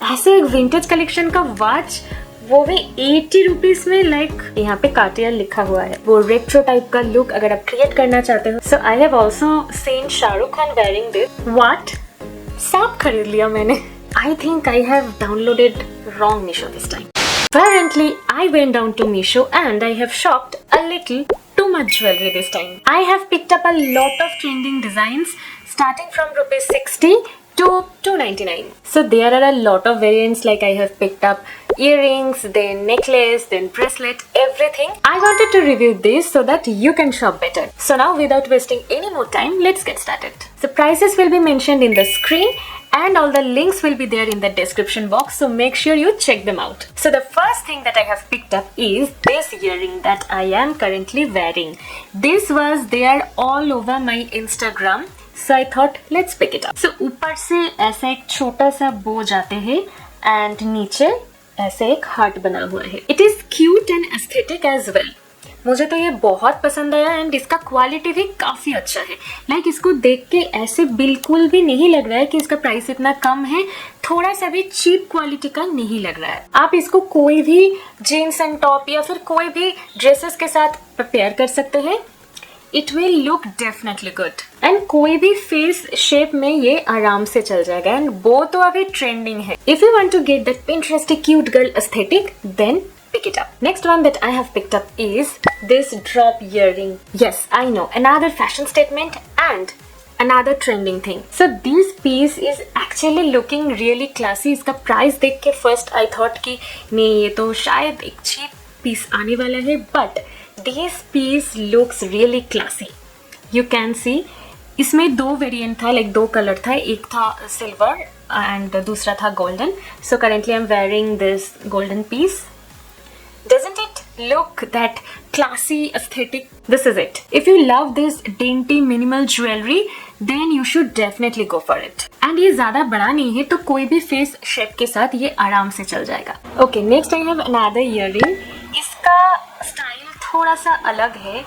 ऐसे एक vintage collection का वॉच, वो भी 80 रुपीज में। लाइक यहाँ पे कार्टियर लिखा हुआ है, वो रेट्रो टाइप का लुक अगर आप क्रिएट करना चाहते हो। So I have also seen Shahrukh Khan wearing this. What, सब खरीद लिया मैंने। I think I have downloaded wrong Meesho this time. Apparently, I went down to Meesho and I have shopped a little too much jewelry this time. I have picked up a lot of trending designs starting from rupees 60 to 299. So there are a lot of variants, like I have picked up earrings, then necklace, then bracelet, everything. I wanted to review this so that you can shop better. So now without wasting any more time, let's get started. So prices will be mentioned in the screen and all the links will be there in the description box, so make sure you check them out. So the first thing that I have picked up is this earring that I am currently wearing. This was there all over my Instagram, so I thought let's pick it up. So ऊपर से ऐसा एक छोटा सा बो जाते हैं and नीचे ऐसे एक हार्ट बना हुआ है. It is cute and aesthetic as well. मुझे तो ये बहुत पसंद आया एंड इसका क्वालिटी भी काफी अच्छा है. लाइक इसको देख के ऐसे बिल्कुल भी नहीं लग रहा है कि इसका प्राइस इतना कम है. थोड़ा सा भी चीप क्वालिटी का नहीं लग रहा है. आप इसको कोई भी जीन्स एंड टॉप या फिर कोई भी ड्रेसेस के साथ पेयर कर सकते हैं. It will look definitely good and कोई भी फेस शेप में ये आराम से चल जाएगा. एंड वो तो अभी ट्रेंडिंग है. If you want to get that Pinteresty cute girl aesthetic, then pick it up. Next one that I have picked up is this drop earring. Yes, I know, another fashion statement and another trending thing. So this piece is actually looking really classy. इसका price देख के first I thought कि नहीं, ये तो शायद एक cheap piece आने वाला है, but this piece looks really classy. You can see इसमें दो वेरिएंट था, लाइक दो कलर था. एक था सिल्वर एंड दूसरा था golden. So currently I'm wearing this golden piece. Doesn't it look that classy aesthetic? This is it. If you love this dainty minimal jewelry, then you should definitely go for it. And ये ज़्यादा बड़ा नहीं है, तो कोई भी face shape के साथ ये आराम से चल जाएगा. Okay, next I have another earring. इसका स्टाइल थोड़ा सा अलग है.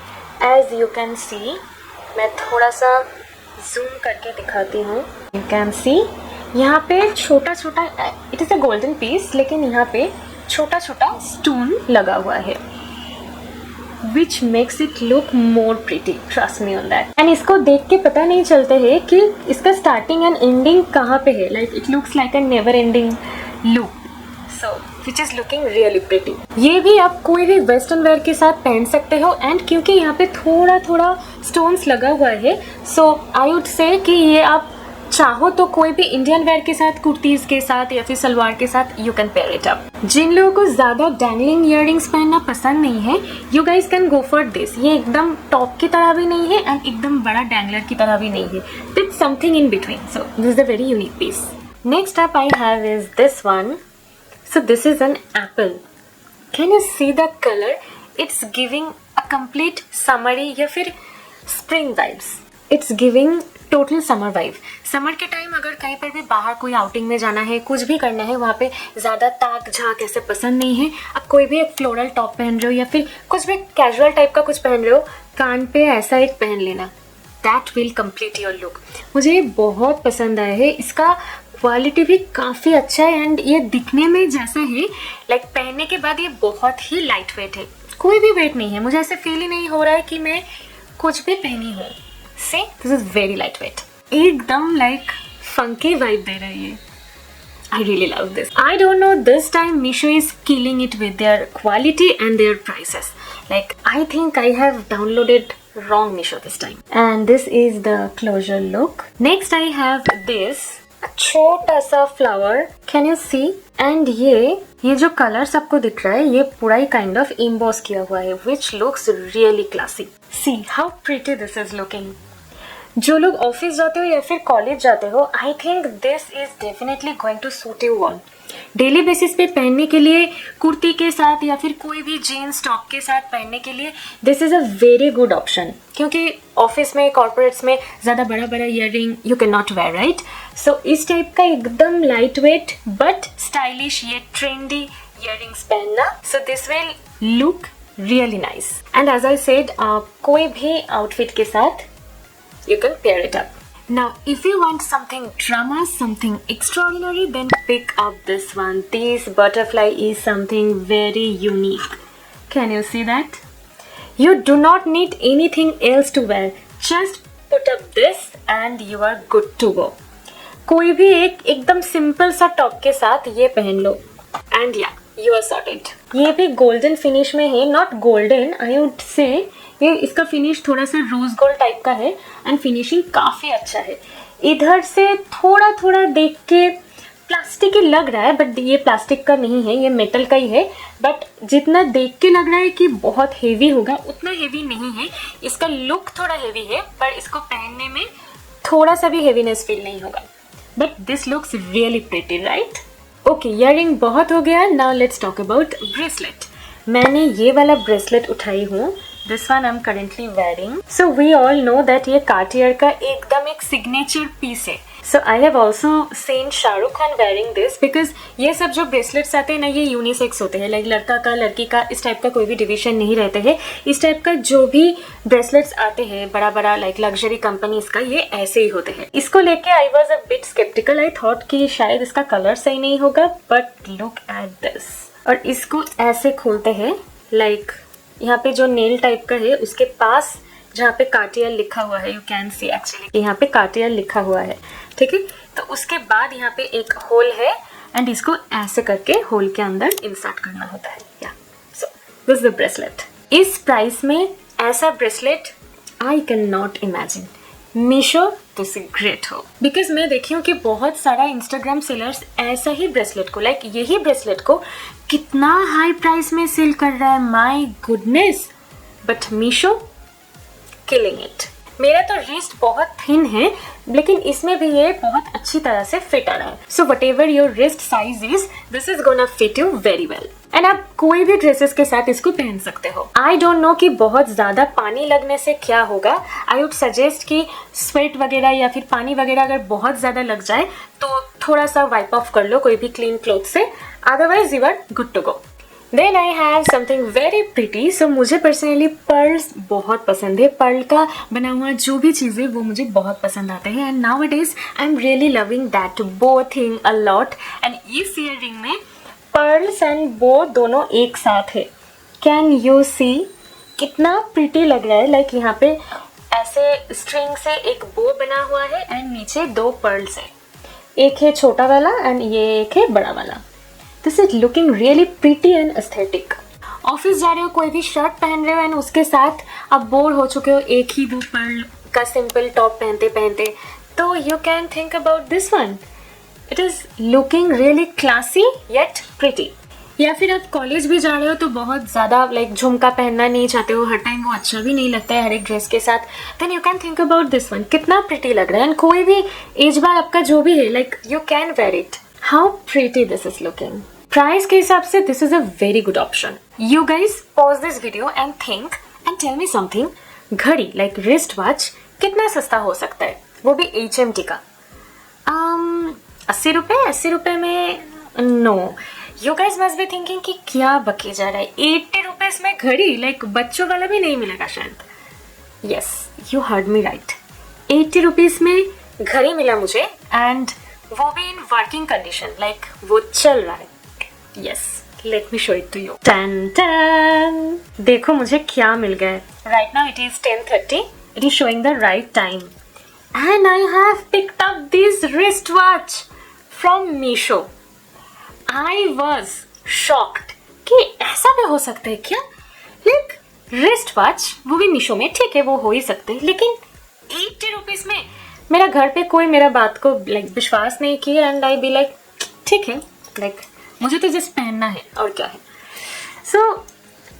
As you can see, मैं थोड़ा सा zoom करके दिखाती हूँ. You can see यहाँ पे छोटा छोटा, it is a golden piece, लेकिन यहाँ पे छोटा छोटा स्टोन लगा हुआ है, which makes it look more pretty. Trust me on that. And इसको देख के पता नहीं चलता है कि इसका स्टार्टिंग एंड एंडिंग कहाँ पे है. Like it looks like a never ending loop. So which is looking really pretty. ये भी आप कोई भी वेस्टर्न वेयर के साथ पहन सकते हो. एंड क्योंकि यहाँ पे थोड़ा थोड़ा स्टोन्स लगा हुआ है, so I would say कि ये आप चाहो तो कोई भी इंडियन वेयर के साथ, कुर्तीज के साथ या फिर सलवार के साथ you can pair it up. जिन लोगों को ज्यादा डैंगलिंग इयररिंग्स पहनना पसंद नहीं है, you guys can go for this. ये एकदम टॉप की तरह भी नहीं है एंड एकदम बड़ा डैंगलर की तरह भी नहीं है. It's something in between. So this is a very unique piece. Next up I have is this one. So this is an apple. Can you see the colour? It's giving a complete summery या फिर spring vibes. It's giving total summer vibe. Summer के time अगर कहीं पर भी बाहर कोई outing में जाना है, कुछ भी करना है, वहाँ पे ज़्यादा ताक झाक ऐसे पसंद नहीं है. आप कोई भी एक फ्लोरल टॉप पहन रहे हो या फिर कुछ भी कैजुअल टाइप का कुछ पहन रहे हो, कान पे ऐसा एक पहन लेना. That will complete your look. मुझे ये बहुत पसंद आया है. इसका क्वालिटी भी काफ़ी अच्छा है एंड ये दिखने में जैसा है, लाइक पहनने के बाद ये बहुत ही लाइट वेट है. कोई भी वेट नहीं है. मुझे ऐसे फील ही नहीं हो रहा है कि मैं कुछ भी पहनी हूँ. See, this is very lightweight. एकदम like funky vibe दे रही है. I really love this. I don't know, this time Meesho is killing it with their quality and their prices. Like I think I have downloaded wrong Meesho this time. And this is the closure look. Next I have this छोटा सा flower. Can you see? And ये जो colour आपको दिख रहा है, ये पूरा ही kind of emboss किया हुआ है, which looks really classy. See how pretty this is looking. जो लोग ऑफिस जाते हो या फिर कॉलेज जाते हो, I think this is definitely going to suit you all. Daily basis पे पहनने के लिए, कुर्ती के साथ या फिर कोई भी जीन्स टॉप के साथ पहनने के लिए this is a very good option. क्योंकि ऑफिस में, कॉर्पोरेट्स में ज़्यादा बड़ा बड़ा earring you can not wear, right. So इस टाइप का एकदम लाइट वेट बट स्टाइलिश ये ट्रेंडी ईयरिंग्स पहनना, so this will look really nice. And as I said, कोई भी आउटफिट के साथ you can pair it up. Now, if you want something drama, something extraordinary, then pick up this one. This butterfly is something very unique. Can you see that? You do not need anything else to wear. Just put up this and you are good to go. कोई भी एकदम simple सा top के साथ ये पहन लो and yeah, you are sorted. ये भी गोल्डन फिनिश में है, not golden, I would say ये इसका फिनिश थोड़ा सा रोज गोल्ड टाइप का है एंड फिनिशिंग काफ़ी अच्छा है. इधर से थोड़ा थोड़ा देख के प्लास्टिक ही लग रहा है, बट ये प्लास्टिक का नहीं है, ये मेटल का ही है. बट जितना देख के लग रहा है कि बहुत हेवी होगा, उतना हेवी नहीं है. इसका लुक थोड़ा हेवी है, पर इसको पहनने में थोड़ा सा भी हेवीनेस फील नहीं होगा. But this looks really pretty, right? Okay, earring बहुत हो गया. Now let's talk about bracelet. मैंने ये वाला ब्रेसलेट उठाई हूँ. This one I'm currently wearing. So we all know that ये Cartier का एकदम एक signature piece है. So I have also seen Shahrukh Khan wearing this because ये सब जो ब्रेसलेट्स आते हैं ना, ये यूनिसेक्स होते हैं. लाइक लड़का का लड़की का इस टाइप का कोई भी डिवीजन नहीं रहते हैं. इस टाइप का जो भी ब्रेसलेट्स आते हैं बड़ा बड़ा लाइक लग्जरी कंपनीज का, ये ऐसे ही होते हैं. इसको लेके I was a bit sceptical. I thought कि शायद इसका कलर सही नहीं होगा, बट लुक एट दिस. और इसको ऐसे खोलते हैं, लाइक यहाँ पे जो नेल टाइप का है उसके पास जहाँ पे कार्टियर लिखा हुआ है, यू कैन सी एक्चुअली यहाँ पे कार्टियर लिखा हुआ है, ठीक है. तो उसके बाद यहाँ पे एक होल है एंड इसको ऐसे करके होल के अंदर इंसर्ट करना होता है. या सो दिस इज द ब्रेसलेट. इस प्राइस में ऐसा bracelet I can not imagine. Meesho तुसी ग्रेट हो, बिकॉज मैं देखी हूँ कि बहुत सारा इंस्टाग्राम सेलर्स ऐसा ही ब्रेसलेट को, लाइक यही ब्रेसलेट को कितना हाई प्राइस में सेल कर रहा है. My goodness. But Meesho killing it. मेरा तो रिस्ट बहुत थिन है, लेकिन इसमें भी ये बहुत अच्छी तरह से फिट आ रहा है. So what ever your wrist size is, this is gonna fit you very well. And आप कोई भी ड्रेसेस के साथ इसको पहन सकते हो. आई डोंट नो कि बहुत ज्यादा पानी लगने से क्या होगा. आई वुड सजेस्ट कि स्वेट वगैरह या फिर पानी वगैरह अगर बहुत ज्यादा लग जाए तो थोड़ा सा वाइप ऑफ कर लो कोई भी क्लीन क्लॉथ से. Otherwise you are good to go. Then I have something very pretty. So मुझे पर्सनली पर्ल्स बहुत पसंद है. पर्ल का बना हुआ जो भी चीज़ें वो मुझे बहुत पसंद आते हैं. And now it is I am really loving that बो थिंग अ लॉट. एंड इस ईयररिंग में पर्ल्स एंड बो दोनों एक साथ है. कैन यू सी कितना प्रिटी लग रहा है. लाइक यहाँ पे ऐसे स्ट्रिंग से एक बो बना हुआ है एंड नीचे दो पर्ल्स है. एक है छोटा वाला एंड ये एक है बड़ा वाला. This is looking really pretty and aesthetic. Office जा रहे हो, कोई भी शर्ट पहन रहे हो एंड उसके साथ आप बोर हो चुके हो एक ही दो पर्ल का सिंपल टॉप पहनते पहनते, तो you can think about this one. It is looking really classy yet pretty. या फिर आप कॉलेज भी जा रहे हो तो बहुत ज़्यादा लाइक झुमका पहनना नहीं चाहते हो, हर टाइम वो अच्छा भी नहीं लगता है हर एक ड्रेस के साथ, then you can think about this one. कितना प्रिटी लग रहा है. एंड कोई भी एज बार आपका जो भी है, like you can wear it. How pretty this is looking. Price के हिसाब से this is a very good option. You guys pause this video and think and tell me something. घड़ी like wrist watch कितना सस्ता हो सकता है, वो भी HMT का. 80 रुपए में no. You guys must be thinking कि क्या बकी जा रहा है. 80 रुपीज में घड़ी, लाइक बच्चों वाला भी नहीं मिलेगा शायद. Yes, you heard me right. 80 rupees में घड़ी मिला मुझे एंड वो भी इन वर्किंग कंडीशन, लाइक वो चल रहा है. Yes, let me show it to you. टन टन. देखो मुझे क्या मिल गया है. Right now it is 10:30. It is showing the right time and I have picked up this wrist watch from Meesho. I was shocked कि ऐसा भी हो सकता है क्या. लाइक रिस्ट वॉच, वो भी मीशो में, ठीक है वो हो ही सकते हैं, लेकिन 80 रुपीज में. मेरा घर पे कोई मेरा बात को लाइक विश्वास नहीं किया एंड आई बी लाइक ठीक है, लाइक मुझे तो जस्ट पहनना है और क्या है. सो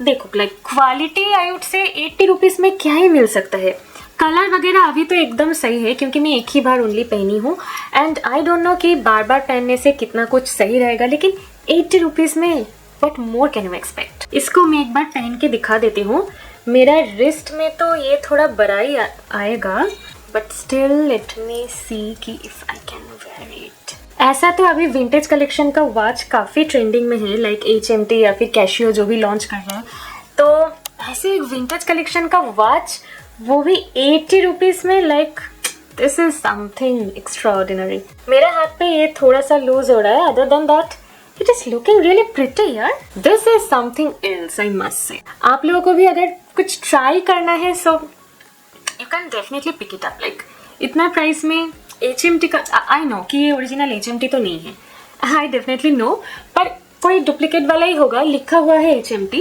देखो like quality I would say 80 rupees में क्या ही मिल सकता है. कलर वगैरह अभी तो एकदम सही है क्योंकि मैं एक ही बार ओनली पहनी हूँ एंड आई डोंट नो कि बार बार पहनने से कितना कुछ सही रहेगा, लेकिन 80 रुपीज में what more can you expect. इसको मैं एक बार पहन के दिखा देती हूँ. मेरा रिस्ट में तो ये थोड़ा बड़ा ही आएगा, बट स्टिल लेट मी सी कि if I can wear it. ऐसा तो अभी विंटेज कलेक्शन का वॉच काफ़ी ट्रेंडिंग में है, लाइक HMT या फिर कैशियो जो भी लॉन्च कर रहे हैं. तो ऐसे विंटेज कलेक्शन का वॉच, वो भी 80 रुपीज़ में, like this is something extraordinary. मेरे हाथ पे ये थोड़ा सा लूज हो रहा है, other than that it is looking really pretty यार। This is something else I must say. आप लोगों को भी अगर कुछ ट्राई करना है so you can definitely pick it up. Like इतना प्राइस में HMT का, आई नो कि ये ओरिजिनल HMT तो नहीं है, आई डेफिनेटली नो, पर कोई डुप्लीकेट वाला ही होगा, लिखा हुआ है HMT,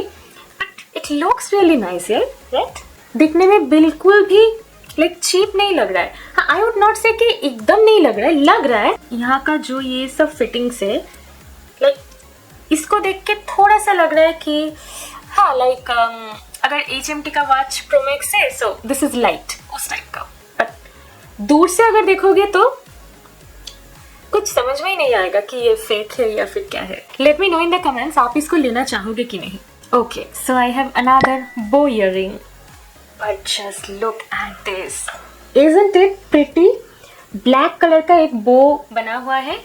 but it looks really nice यार, राइट? दिखने में बिल्कुल भी लाइक चीप नहीं लग रहा है। हाँ, आई वुड नॉट से कि एकदम नहीं लग रहा है, लग रहा है। यहाँ का जो ये सब फिटिंग्स है, लाइक इसको देख के थोड़ा सा लग रहा है कि हाँ लाइक अगर HMT का वॉच प्रो मैक्स है सो दिस इज लाइट, उस टाइप का। बट दूर से अगर देखोगे तो कुछ समझ में ही नहीं आएगा कि ये फेक है या फिर क्या है। Let me know in the comments, आप इसको लेना चाहोगे कि नहीं। Okay, so I have another bow earring, but just look at this, isn't it pretty? Black colour का एक बो बना हुआ है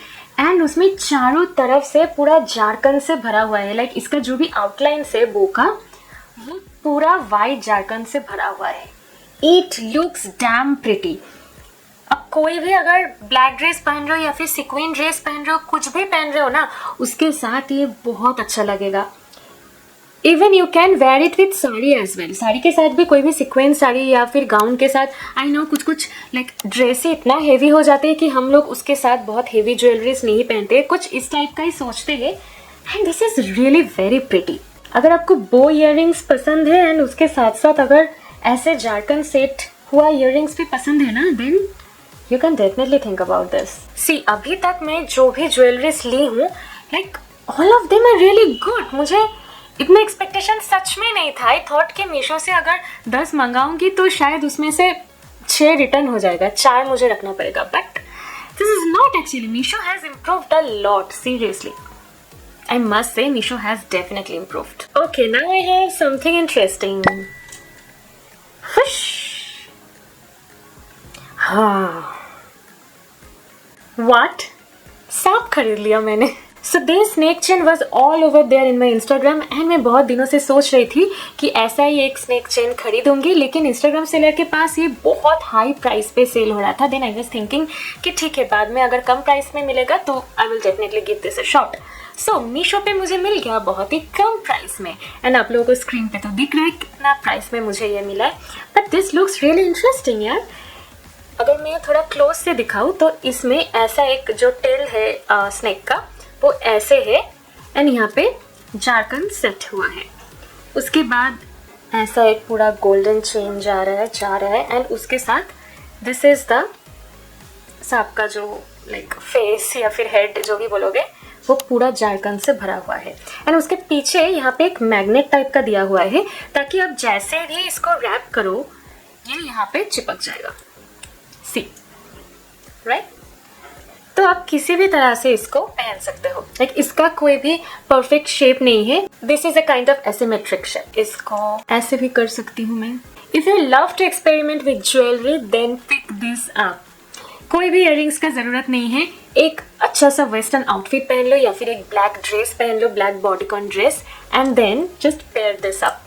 एंड उसमें चारों तरफ से पूरा जारकन से भरा हुआ है। लाइक इसका जो भी आउटलाइन है बो का, वो पूरा वाइट जारकन से भरा हुआ है। It looks dam pretty. अब कोई भी अगर ब्लैक ड्रेस पहन रहे हो या फिर सिक्विन ड्रेस पहन रहे हो, कुछ भी पहन रहे हो ना, उसके साथ ये बहुत अच्छा लगेगा। Even you can wear it with sari as well. Sari के साथ भी, कोई भी सिक्वेंस साड़ी या फिर गाउन के साथ। आई नो कुछ कुछ लाइक ड्रेस इतना हेवी हो जाते हैं कि हम लोग उसके साथ बहुत हेवी ज्वेलरीज नहीं पहनते, कुछ इस टाइप का ही सोचते हैं। And this is really very pretty. अगर आपको बो इयररिंग्स पसंद है एंड उसके साथ साथ अगर ऐसे जारकन सेट हुआ इयररिंग्स भी पसंद है ना, then you can definitely think about this. See, अभी तक मैं जो भी ज्वेलरीज ली हूँ, like all of them are really good. मुझे इतना एक्सपेक्टेशन सच में नहीं था। आई थॉट कि मीशो से अगर 10 मंगाऊंगी तो शायद उसमें से 6 रिटर्न हो जाएगा, 4 मुझे रखना पड़ेगा। But this is not actually. Meesho has improved a lot, seriously. I must say Meesho has definitely improved. Okay, now I have something interesting. Whoosh. What? सांप खरीद लिया मैंने। So this snake chain was all over there in my Instagram and मैं बहुत दिनों से सोच रही थी कि ऐसा ही एक snake chain खरीदूंगी, लेकिन Instagram सेलर के पास ये बहुत हाई प्राइस पे सेल हो रहा था। Then I was thinking कि ठीक है, बाद में अगर कम प्राइस में मिलेगा तो I will definitely give this a shot. सो मीशो पे मुझे मिल गया बहुत ही कम प्राइस में, एंड आप लोगों को स्क्रीन पे तो दिख रहा है कितना प्राइस में मुझे ये मिला है। But this looks really interesting यार। अगर मैं थोड़ा क्लोज से दिखाऊँ तो इसमें ऐसा एक जो टेल है स्नेक का, वो ऐसे है एंड यहाँ पे जारकन सेट हुआ है। उसके बाद ऐसा एक पूरा गोल्डन चेन जा रहा है एंड उसके साथ दिस इज द सांप का जो लाइक फेस या फिर हेड जो भी बोलोगे, वो पूरा जारकन से भरा हुआ है। एंड उसके पीछे यहाँ पे एक मैग्नेट टाइप का दिया हुआ है ताकि आप जैसे भी इसको रैप करो ये यहाँ पे चिपक जाएगा। सी, राइट? तो आप किसी भी तरह से इसको पहन सकते हो। लाइक इसका कोई भी परफेक्ट शेप नहीं है। This is a kind of asymmetric shape. इसको ऐसे भी कर सकती हूँ मैं। If you love to experiment with jewellery then pick this up. कोई भी इयररिंग्स का जरूरत नहीं है, एक अच्छा सा वेस्टर्न आउटफिट पहन लो या फिर एक ब्लैक ड्रेस पहन लो, black bodycon dress, and then just pair this up.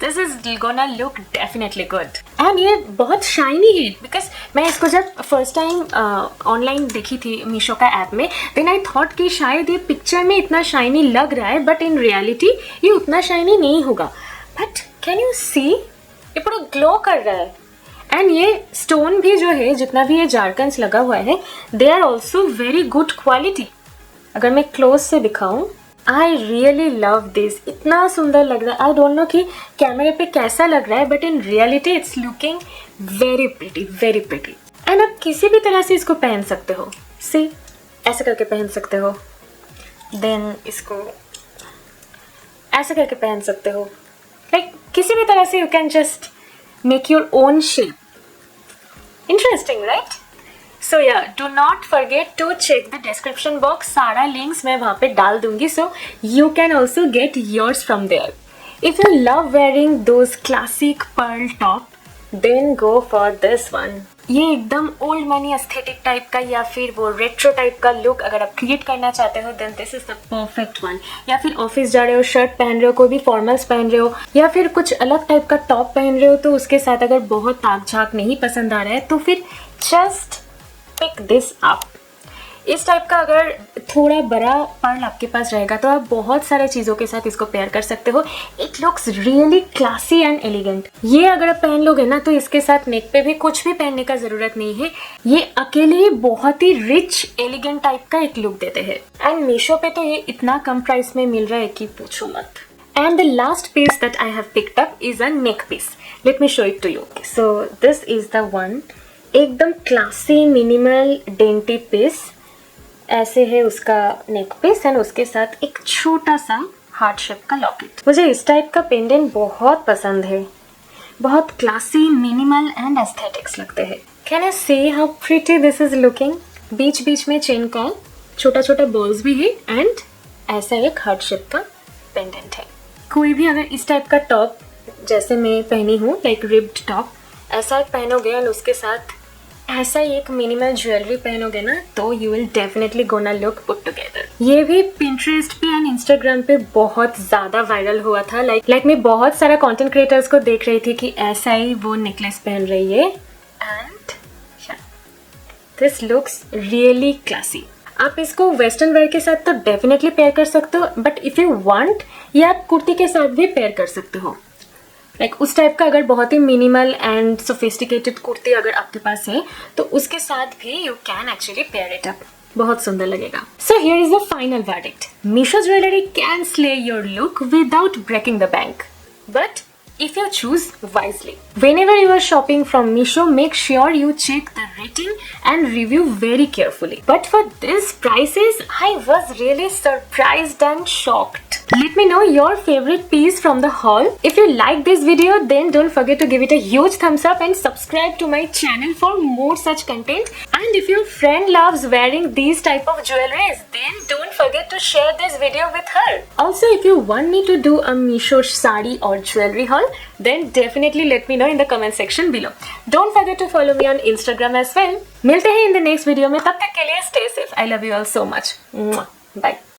This is gonna look definitely good. And ये बहुत शाइनी है, बिकॉज मैं इसको जब फर्स्ट टाइम ऑनलाइन देखी थी मीशो का ऐप में, देन आई थॉट कि शायद ये पिक्चर में इतना शाइनी लग रहा है, बट इन रियलिटी ये उतना शाइनी नहीं होगा। बट कैन यू सी, ये पूरा ग्लो कर रहा है। एंड ये स्टोन भी जो है, जितना भी ये जारकन्स लगा हुआ है, they are also very good quality. अगर मैं क्लोज से दिखाऊं, आई रियली लव दिस। इतना सुंदर लग रहा है। आई डोंट नो कि कैमरे पे कैसा लग रहा है, but in reality it's looking very pretty, very pretty. And आप किसी भी तरह से इसको पहन सकते हो। सी, ऐसे करके पहन सकते हो, देन इसको ऐसे करके पहन सकते हो। लाइक किसी भी तरह से you can just make your own shape. Interesting, right? So yeah, do not forget to check the description box. सारा links मैं वहाँ पे डाल दूँगी, so you can also get yours from there. If you love wearing those classic pearl top, then go for this one. ये एकदम old money aesthetic type का या फिर वो रेट्रो टाइप का लुक अगर आप क्रिएट करना चाहते हो, then this is the perfect one. या फिर ऑफिस जा रहे हो, शर्ट पहन रहे हो, कोई भी फॉर्मल्स पहन रहे हो, या फिर कुछ अलग टाइप का टॉप पहन रहे हो, तो उसके साथ अगर बहुत ताक झाक नहीं पसंद आ रहा है तो फिर जस्ट पिक दिस अप। इस टाइप का अगर थोड़ा बड़ा पर्ल आपके पास रहेगा तो आप बहुत सारे चीज़ों के साथ इसको पेयर कर सकते हो। It looks really classy and elegant. ये अगर आप पहन लोगे ना तो इसके साथ नेक पे भी कुछ भी पहनने का ज़रूरत नहीं है। ये अकेले ही बहुत ही रिच एलिगेंट टाइप का एक लुक देते हैं। एंड मीशो पे तो ये इतना कम प्राइस में मिल रहा है कि पूछो मत। And the last piece that I have picked up is a neck piece. Let me show it to you. So this is the one. एकदम classy minimal dainty piece. ऐसे है उसका नेक पीस एंड उसके साथ एक छोटा सा heart shape का लॉकेट। मुझे इस टाइप का पेंडेंट बहुत पसंद है। बहुत क्लासी, मिनिमल एंड एस्थेटिक्स लगते हैं। Can I say how pretty this is looking? बीच बीच में चेन का छोटा छोटा बॉल्स भी है एंड ऐसा एक हार्ट शेप का पेंडेंट है। कोई भी अगर इस टाइप का टॉप जैसे मैं पहनी हूँ, लाइक रिब्ड टॉप, ऐसा एक पहनोगे एंड उसके साथ ऐसा ही एक मिनिमल ज्वेलरी पहनोगे ना तो you will definitely gonna look put together. ये भी पिंटरेस्ट पे एंड इंस्टाग्राम पे बहुत ज्यादा वायरल हुआ था। लाइक मैं बहुत सारा कंटेंट क्रिएटर्स को देख रही थी कि ऐसा ही वो नेकलेस पहन रही है and this looks really classy. आप इसको वेस्टर्न वेयर के साथ तो डेफिनेटली पेयर कर सकते हो, बट इफ यू वांट ये आप कुर्ती के साथ भी पेयर कर सकते हो। लाइक उस टाइप का अगर बहुत ही मिनिमल एंड सोफिस्टिकेटेड कुर्ती अगर आपके पास है तो उसके साथ भी you can actually pair it up. बहुत सुंदर लगेगा। So here is the final verdict. Meesho jewellery can slay your look without breaking the bank, but if you choose wisely. Whenever you are shopping from Meesho, make sure you check the rating and review very carefully. But for these prices, I was really surprised and shocked. Let me know your favorite piece from the haul. If you like this video, then don't forget to give it a huge thumbs up and subscribe to my channel for more such content. And if your friend loves wearing these type of jewelries, then don't forget to share this video with her. Also, if you want me to do a Meesho sari or jewelry haul, then definitely let me know in the comment section below. Don't forget to follow me on Instagram as well. मिलते हैं in the next video में, तब तक के लिए stay safe. I love you all so much. Bye.